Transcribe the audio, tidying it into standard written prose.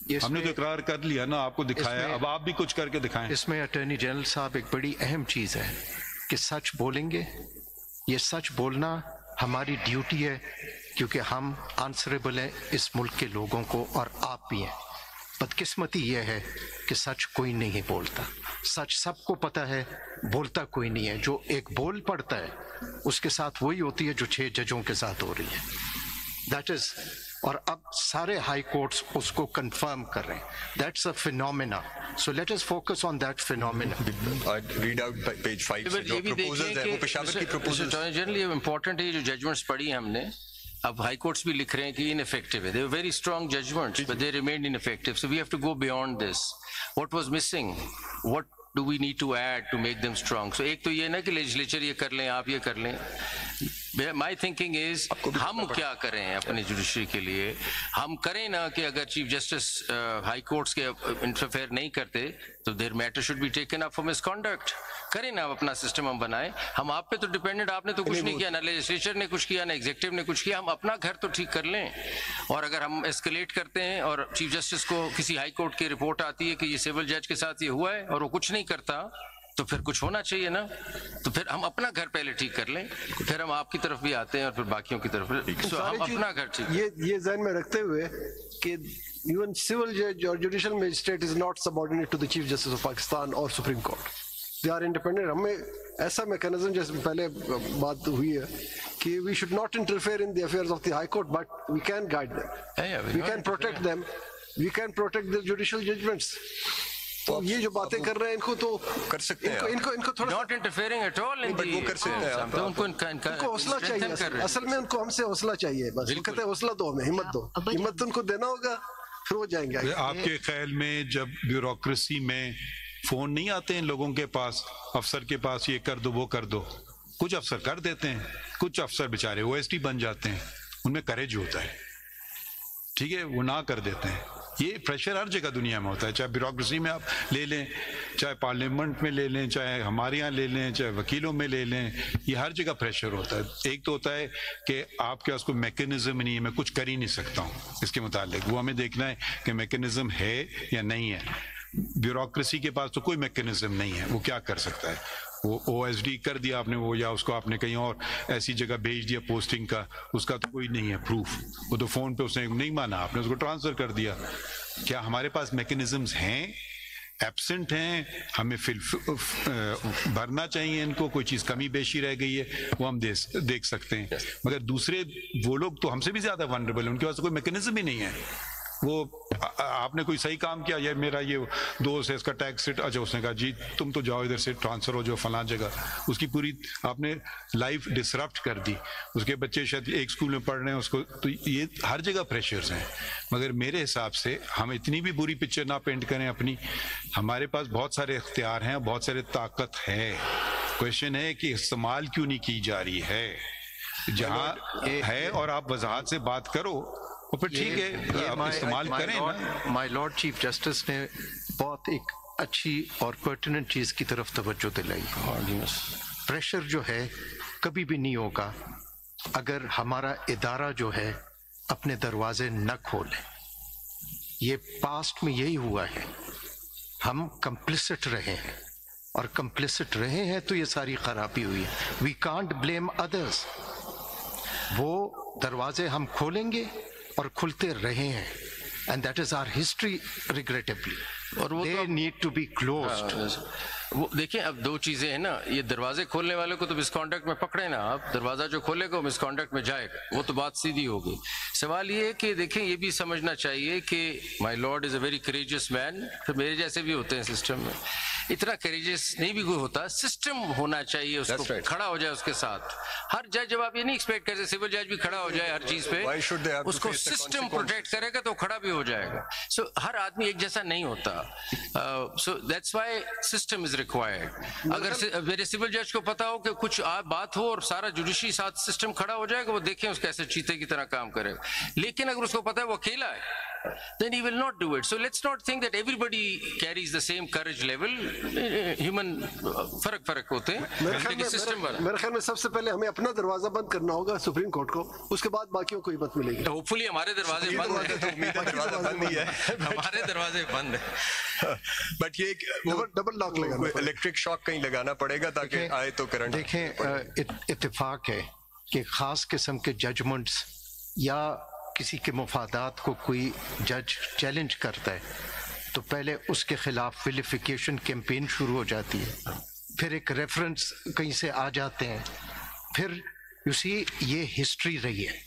ہم نے تو اقرار کر لیا نا، آپ کو دکھایا، اب آپ بھی کچھ کر کے دکھائیں. اس میں اٹارنی جنرل صاحب ایک بڑی اہم چیز ہے کہ سچ بولیں گے. یہ سچ بولنا ہماری ڈیوٹی ہے کیونکہ ہم آنسریبل ہیں اس ملک کے لوگوں کو، اور آپ بھی ہیں. بدقسمتی یہ ہے کہ سچ کوئی نہیں بولتا. سچ سب کو پتہ ہے، بولتا کوئی نہیں ہے. جو ایک بول پڑتا ہے اس کے ساتھ وہی ہوتی ہے جو 6 ججوں کے ساتھ ہو رہی ہے. دیٹ از، اور اب سارے ہائی کورٹس اس کو کنفرم کر رہے ہیں. That's a phenomena. So let us focus on that phenomena. Read out page 5 سے جو پروپوزلز ہیں وہ پشاور کی پروپوزلز. جنرلی امپورٹنٹ ہے یہ جو ججمنٹس پڑھی ہم نے. اب ہائی کورٹس بھی لکھ رہے ہیں کہ ineffective ہے. They were very strong judgments, but they remained ineffective. So we have to go beyond this. What was missing? What do we need to add to make them strong? So ایک تو یہ نا کہ legislature یہ کر لیں، آپ یہ کر لیں. My thinking is ہم کیا کریں اپنی جوڈیشری کے لیے. ہم کریں نا کہ اگر چیف جسٹس ہائی کورٹس کے انٹرفیئر نہیں کرتے تو their matter should be taken up for misconduct. کریں نا اپنا سسٹم ہم بنائیں. ہم آپ پہ تو ڈیپینڈنٹ، آپ نے تو کچھ نہیں کیا، نہ لیجسلیچر نے کچھ کیا، نہ ایگزیکٹو نے کچھ کیا. ہم اپنا گھر تو ٹھیک کر لیں. اور اگر ہم ایسکیلیٹ کرتے ہیں اور چیف جسٹس کو کسی ہائی کورٹ کی رپورٹ آتی ہے کہ یہ سول جج کے ساتھ یہ ہوا ہے اور وہ کچھ نہیں کرتا، تو پھر کچھ ہونا چاہیے نا. تو پھر ہم اپنا گھر پہلے ٹھیک کر لیں، پھر ہم آپ کی طرف بھی آتے ہیں اور پھر باقیوں کی طرف. ہم اپنا گھر ٹھیک. یہ ذہن میں رکھتے ہوئے کہ ایون سول جج اور judicial magistrate is not subordinate to the chief justice of Pakistan اور supreme court. They are independent. ہمیں ایسا میکینزم جیسے پہلے بات ہوئی ہے کہ we should not interfere in the affairs of the high court, but we can guide them, we can protect them, we can protect the judicial judgments. تو یہ جو باتیں کر رہے ہیں ان کو تو کر سکتے ہیں، ان کو تھوڑا not interfering at all in the. وہ کر سکتے ہیں. ان کو حوصلہ چاہیے. اصل میں ان کو ہم سے حوصلہ چاہیے. بس وہ کہتے ہیں حوصلہ دو، ہمیں ہمت دو. ہمت ان کو دینا ہوگا، پھر وہ جائیں گے. آپ کے خیال میں جب بیوروکریسی میں فون نہیں آتے ہیں لوگوں کے پاس، افسر کے پاس، یہ کر دو وہ کر دو، کچھ افسر کر دیتے ہیں، کچھ افسر بیچارے OST بن جاتے ہیں، ان میں کریج ہوتا ہے، ٹھیک ہے، وہ نہ کر دیتے ہیں. یہ پریشر ہر جگہ دنیا میں ہوتا ہے، چاہے بیوروکریسی میں آپ لے لیں، چاہے پارلیمنٹ میں لے لیں، چاہے ہمارے یہاں لے لیں، چاہے وکیلوں میں لے لیں. یہ ہر جگہ پریشر ہوتا ہے. ایک تو ہوتا ہے کہ آپ کے پاس کوئی میکینزم نہیں ہے، میں کچھ کر ہی نہیں سکتا ہوں اس کے متعلق. وہ ہمیں دیکھنا ہے کہ میکینزم ہے یا نہیں ہے. بیوروکریسی کے پاس تو کوئی میکینزم نہیں ہے، وہ کیا کر سکتا ہے؟ وہ OSD کر دیا آپ نے، وہ یا اس کو آپ نے کہیں اور ایسی جگہ بھیج دیا پوسٹنگ کا، اس کا تو کوئی نہیں ہے پروف. وہ تو فون پہ اس نے نہیں مانا، آپ نے اس کو ٹرانسفر کر دیا. کیا ہمارے پاس میکینزمز ہیں؟ ایبسنٹ ہیں. ہمیں بھرنا چاہیے ان کو. کوئی چیز کمی بیشی رہ گئی ہے وہ ہم دیکھ سکتے ہیں. مگر دوسرے وہ لوگ تو ہم سے بھی زیادہ ونربل ہیں، ان کے پاس کوئی میکینزم ہی نہیں ہے. وہ آپ نے کوئی صحیح کام کیا، یہ میرا یہ دوست ہے اس کا ٹیکس سیٹ، اچھا اس نے کہا جی تم تو جاؤ ادھر سے ٹرانسفر ہو جاؤ فلاں جگہ. اس کی پوری آپ نے لائف ڈسرپٹ کر دی. اس کے بچے شاید ایک اسکول میں پڑھ رہے ہیں اس کو. تو یہ ہر جگہ پریشرز ہیں. مگر میرے حساب سے ہم اتنی بھی بری پکچر نہ پینٹ کریں اپنی. ہمارے پاس بہت سارے اختیار ہیں، بہت سارے طاقت ہے. کویشچن ہے کہ استعمال کیوں نہیں کی جا رہی ہے. جہاں ہے اور آپ وضاحت سے بات کرو اور پھر ٹھیک ہے آپ استعمال کریں نا. مائی لارڈ چیف جسٹس نے بہت ایک اچھی اور پرٹیننٹ چیز کی طرف توجہ دلائی. پریشر جو ہے کبھی بھی نہیں ہوگا اگر ہمارا ادارہ جو ہے اپنے دروازے نہ کھولے. یہ پاسٹ میں یہی ہوا ہے. ہم کمپلسٹ رہے ہیں اور کمپلسٹ رہے ہیں تو یہ ساری خرابی ہوئی ہے. وی کانٹ بلیم ادرس. وہ دروازے ہم کھولیں گے اور کھلتے رہے ہیں. And that is our history regrettably. اور وہ they need to be closed. وہ دیکھیں اب دو چیزیں ہیں نا. یہ دروازے کھولنے والے کو تو مس کانڈکٹ میں پکڑے نا آپ. دروازہ جو کھولے گا مس کانڈکٹ میں جائے گا. وہ تو بات سیدھی ہوگی. سوال یہ ہے کہ دیکھیں یہ بھی سمجھنا چاہیے کہ مائی لارڈ از اے ویری کریجیس مین. پھر میرے جیسے بھی ہوتے ہیں سسٹم میں. اتنا کریجیس نہیں بھی کوئی ہوتا. سسٹم ہونا چاہیے اس کو کھڑا ہو جائے اس کے ساتھ. ہر جج جب آپ یہ نہیں ایکسپیکٹ کرتے سول جج بھی کھڑا ہو جائے ہر چیز پہ, اس کو سسٹم پروٹیکٹ کرے گا تو کھڑا بھی ہو جائے گا. سو ہر آدمی ایک جیسا نہیں ہوتا. So that's why system is required. اگر میرے سول جج کو پتا ہو کہ کچھ بات ہو اور سارا جوڈیشری ساتھ سسٹم کھڑا ہو جائے گا, وہ دیکھیں اس کیسے چیتے کی طرح کام کرے گا. لیکن اگر اس کو پتا ہے وہ اکیلا ہے then he will not do it. So let's not think that everybody carries the same courage level. Human فرق ہوتے ہیں. میرے خیال میں سب سے پہلے ہمیں اپنا دروازہ بند کرنا ہوگا سپریم کورٹ کو, اس کے بعد باقیوں کو ہمت ملے گی. ہوپ فلی ہمارے دروازے بند ہیں, ہمارے دروازے بند ہیں. بٹ یہ ڈبل لاک لگانا, الیکٹرک شاک کہیں لگانا پڑے گا تاکہ آئے تو کرنٹ. دیکھیں اتفاق ہے کہ خاص قسم کے ججمنٹس یا کسی کے مفادات کو کوئی جج چیلنج کرتا ہے تو پہلے اس کے خلاف ویلیفیکیشن کیمپین شروع ہو جاتی ہے, پھر ایک ریفرنس کہیں سے آ جاتے ہیں, پھر یو سی یہ ہسٹری رہی ہے.